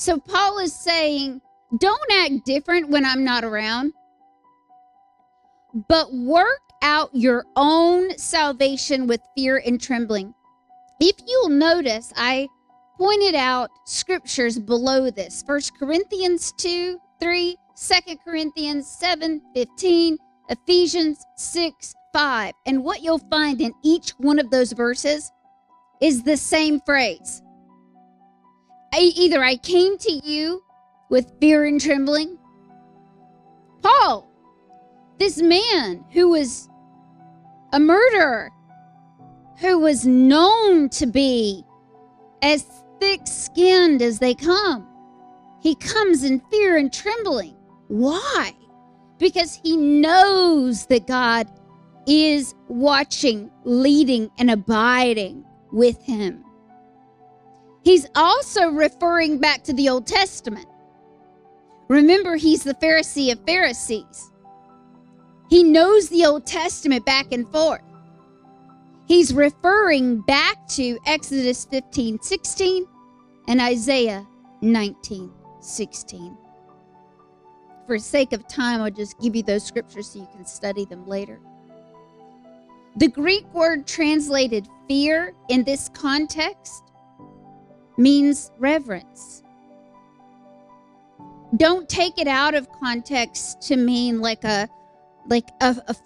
So Paul is saying, don't act different when I'm not around, but work out your own salvation with fear and trembling. If you'll notice, I pointed out scriptures below this. 1 Corinthians 2:3, 2 Corinthians 7:15, Ephesians 6:5. And what you'll find in each one of those verses is the same phrase. Either I came to you with fear and trembling. Paul, this man who was a murderer, who was known to be as thick-skinned as they come, he comes in fear and trembling. Why? Because he knows that God is watching, leading, and abiding with him. He's also referring back to the Old Testament. Remember, he's the Pharisee of Pharisees. He knows the Old Testament back and forth. He's referring back to Exodus 15:16 and Isaiah 19:16. For sake of time, I'll just give you those scriptures so you can study them later. The Greek word translated fear in this context means reverence. Don't take it out of context to mean like a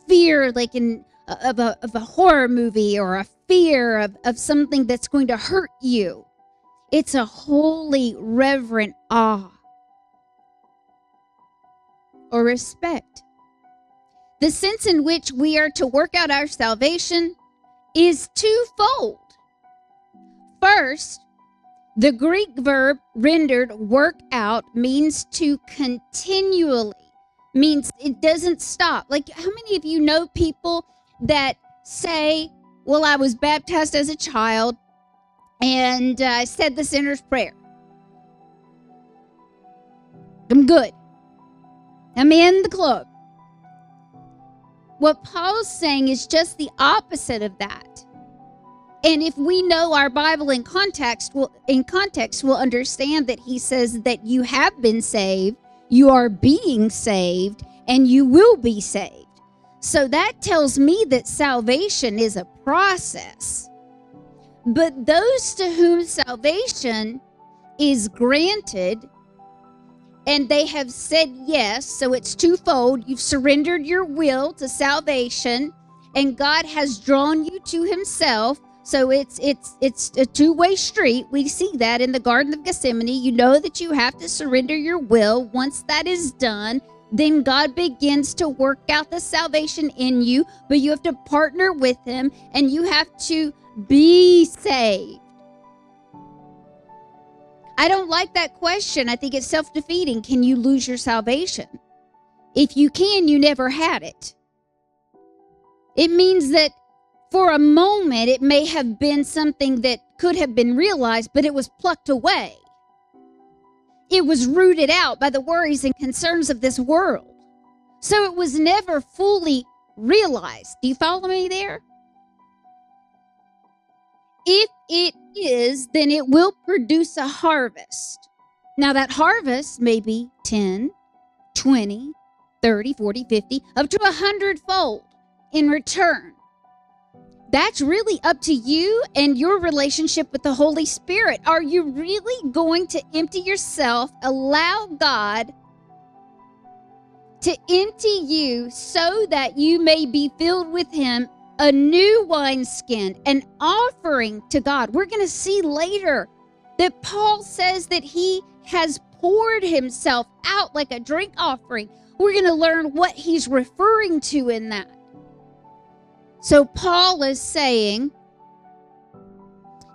fear, like of a horror movie, or a fear of something that's going to hurt you. It's a holy, reverent awe or respect. The sense in which we are to work out our salvation is twofold. First, the Greek verb rendered work out means to continually, means it doesn't stop. Like, how many of you know people that say, well, I was baptized as a child and I said the sinner's prayer. I'm good. I'm in the club. What Paul's saying is just the opposite of that. And if we know our Bible in context, we'll understand that he says that you have been saved, you are being saved, and you will be saved. So that tells me that salvation is a process. But those to whom salvation is granted, and they have said yes, so it's twofold. You've surrendered your will to salvation, and God has drawn you to himself. So it's a two-way street. We see that in the Garden of Gethsemane. You know that you have to surrender your will. Once that is done, then God begins to work out the salvation in you, but you have to partner with him, and you have to be saved. I don't like that question. I think it's self-defeating. Can you lose your salvation? If you can, you never had it. It means that for a moment, it may have been something that could have been realized, but it was plucked away. It was rooted out by the worries and concerns of this world. So it was never fully realized. Do you follow me there? If it is, then it will produce a harvest. Now that harvest may be 10, 20, 30, 40, 50, up to 100-fold in return. That's really up to you and your relationship with the Holy Spirit. Are you really going to empty yourself, allow God to empty you so that you may be filled with him, a new wineskin, an offering to God? We're going to see later that Paul says that he has poured himself out like a drink offering. We're going to learn what he's referring to in that. So Paul is saying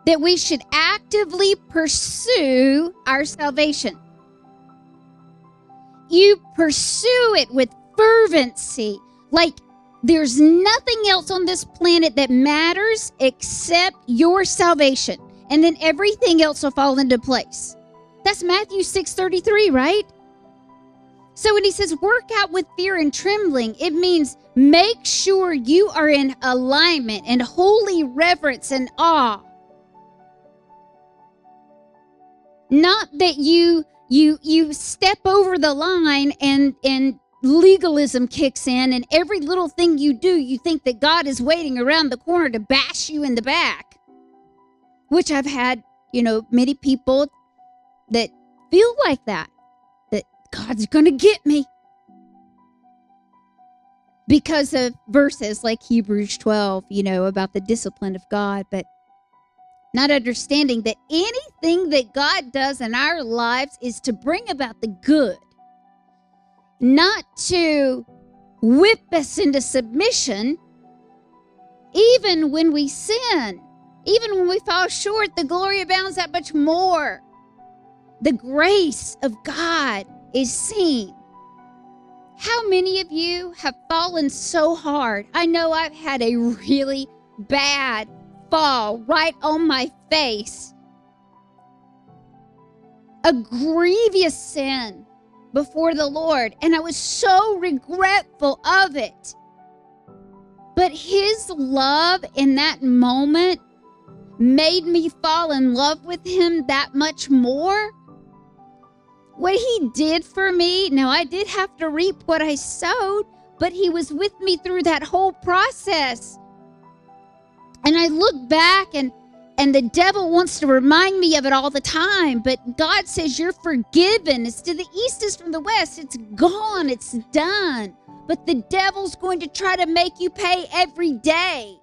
that we should actively pursue our salvation. You pursue it with fervency, like there's nothing else on this planet that matters except your salvation. And then everything else will fall into place. That's Matthew 6:33, right? So when he says work out with fear and trembling, it means make sure you are in alignment and holy reverence and awe. Not that you step over the line and legalism kicks in, and every little thing you do, you think that God is waiting around the corner to bash you in the back. Which I've had, many people that feel like that God's going to get me. Because of verses like Hebrews 12, about the discipline of God, but not understanding that anything that God does in our lives is to bring about the good, not to whip us into submission. Even when we sin, even when we fall short, the glory abounds that much more. The grace of God is seen. How many of you have fallen so hard? I know I've had a really bad fall right on my face. A grievous sin before the Lord, and I was so regretful of it. But His love in that moment made me fall in love with Him that much more. What He did for me, now I did have to reap what I sowed, but He was with me through that whole process. And I look back and the devil wants to remind me of it all the time, but God says you're forgiven. It's to the east is from the west. It's gone. It's done. But the devil's going to try to make you pay every day.